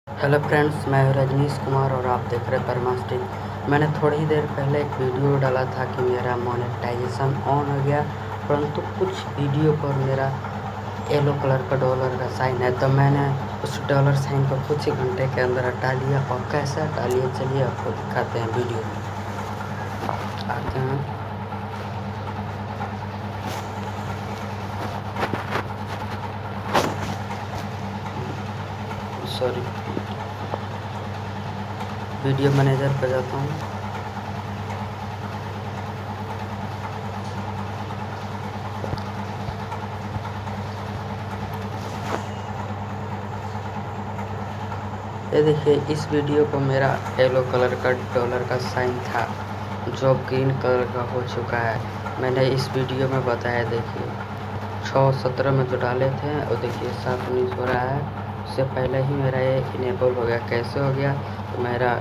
Hello friends, मैं हूं रजनीश कुमार और आप देख रहे हैं परमास्टिक। मैंने थोड़ी ही देर पहले एक वीडियो डाला था कि मेरा मोनेटाइजेशन ऑन हो गया, परंतु कुछ वीडियो पर मेरा येलो कलर का डॉलर का साइन है, तो मैंने उस डॉलर साइन को कुछ ही घंटे के अंदर हटा लिया। और कैसे हटा लिया, चलिए आपको दिखाते हैं वीडियो में। आते हैं, सॉरी, वीडियो मैनेजर पर जाता हूँ। ये देखिए, इस वीडियो पर मेरा येलो कलर का डॉलर का साइन था जो ग्रीन कलर का हो चुका है। मैंने इस वीडियो में बताया, देखिए 6:17 में जो डाले थे, और देखिए 7:19 हो रहा है। उससे पहले ही मेरा ये इनेबल हो गया। कैसे हो गया, तो मेरा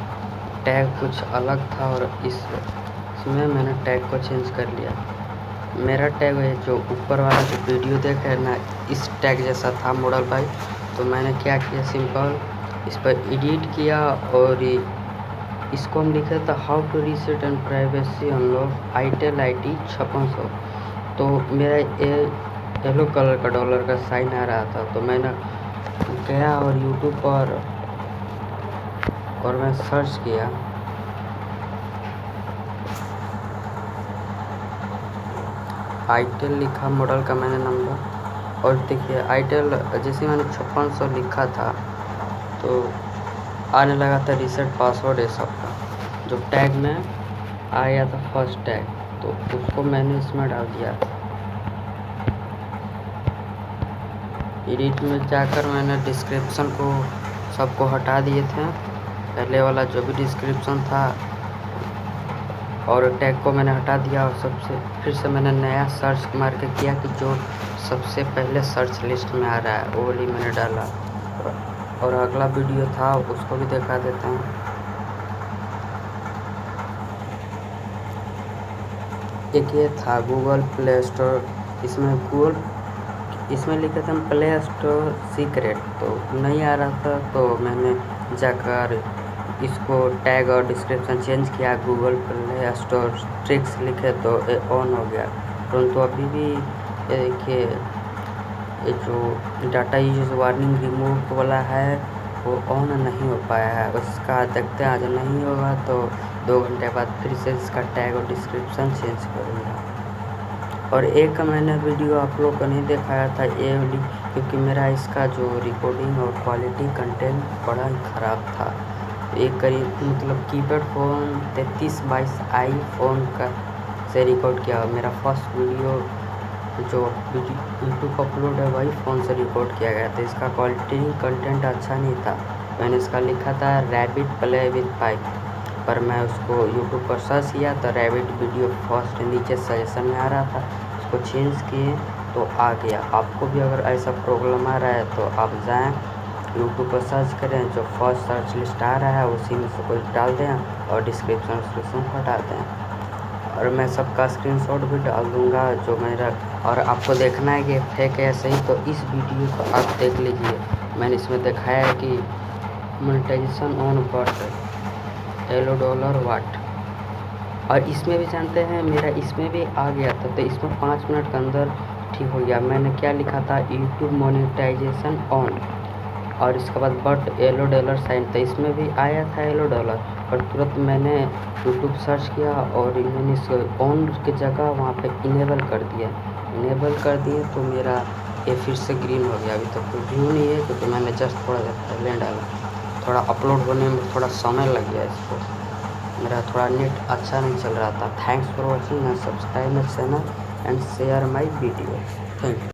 टैग कुछ अलग था और इसमें मैंने टैग को चेंज कर लिया। मेरा टैग है जो ऊपर वाला जो वीडियो देख रहे हैं ना, इस टैग जैसा था मॉडल बाई। तो मैंने क्या किया, सिंपल इस पर एडिट किया और इसको हम लिखे था how to reset and privacy unlock itel IT 5600। तो मेरा ये येलो कलर का डॉलर का साइन आ रहा था, तो मैंने गया और यूट्यूब पर और मैं सर्च किया। आईटेल लिखा मॉडल का मैंने नंबर, और देखिए आईटेल जैसे मैंने 5600 लिखा था तो आने लगा था रीसेट पासवर्ड ये सब का। जो टैग में आया था फर्स्ट टैग, तो उसको मैंने इसमें डाल दिया। एडिट में जाकर मैंने डिस्क्रिप्शन को सबको हटा दिए थे, पहले वाला जो भी डिस्क्रिप्शन था, और टैग को मैंने हटा दिया। और सबसे फिर से मैंने नया सर्च मार के किया कि जो सबसे पहले सर्च लिस्ट में आ रहा है वो वाली मैंने डाला। और अगला वीडियो था उसको भी दिखा देता हूँ। एक ये था गूगल प्ले स्टोर, इसमें लिखे थे हम प्ले स्टोर सीक्रेट, तो नहीं आ रहा था। तो मैंने जाकर इसको टैग और डिस्क्रिप्शन चेंज किया, गूगल प्ले स्टोर ट्रिक्स लिखे तो ये ऑन हो गया। परंतु अभी भी ये देखिए, ये जो डाटा यूज वार्निंग रिमूव वाला है वो ऑन नहीं हो पाया है। उसका देखते हैं, आज नहीं होगा तो 2 घंटे बाद फिर से इसका टैग और डिस्क्रिप्शन चेंज करूँगा। और एक मैंने वीडियो आप लोग को नहीं दिखाया था ये वाली, क्योंकि मेरा इसका जो रिकॉर्डिंग और क्वालिटी कंटेंट बड़ा ही ख़राब था। एक करीब मतलब कीपैड फ़ोन 3322i फ़ोन का से रिकॉर्ड किया। मेरा फर्स्ट वीडियो जो यूट्यूब अपलोड है वही फ़ोन से रिकॉर्ड किया गया था। इसका क्वालिटी कंटेंट अच्छा नहीं था। मैंने इसका लिखा था रैबिट प्ले विद पाइप, पर मैं उसको यूट्यूब पर सर्च किया तो रैबिट वीडियो फर्स्ट नीचे सजेशन में आ रहा था। उसको चेंज किए तो आ गया। आपको भी अगर ऐसा प्रॉब्लम आ रहा है तो आप जाएं यूट्यूब पर सर्च करें, जो फर्स्ट सर्च लिस्ट आ रहा है उसी में से कुछ डाल दें और डिस्क्रिप्शन हटा दें। और मैं सबका स्क्रीनशॉट भी डाल दूंगा जो मेरा, और आपको देखना है कि फेक है सही, तो इस वीडियो को आप देख लीजिए। मैंने इसमें दिखाया है कि monetization on but yellow dollar वाट। और इसमें भी जानते हैं मेरा इसमें भी आ गया था, तो इसमें 5 मिनट के अंदर ठीक हो गया। मैंने क्या लिखा था, यूट्यूब मोनेटाइजेशन ऑन, और इसके बाद बट येलो डॉलर साइन, तो इसमें भी आया था येलो डॉलर। और तुरंत मैंने यूट्यूब सर्च किया और मैंने इसको ऑन की जगह वहाँ पे इनेबल कर दिए, तो मेरा ये फिर से ग्रीन हो गया। अभी तक तो व्यू नहीं है क्योंकि मैंने जस्ट थोड़ा देर पहले डाला। थोड़ा अपलोड होने में थोड़ा समय लग गया इसको, मेरा थोड़ा नेट अच्छा नहीं चल रहा था। Thanks for watching and subscribe my channel and share my video. Thank you.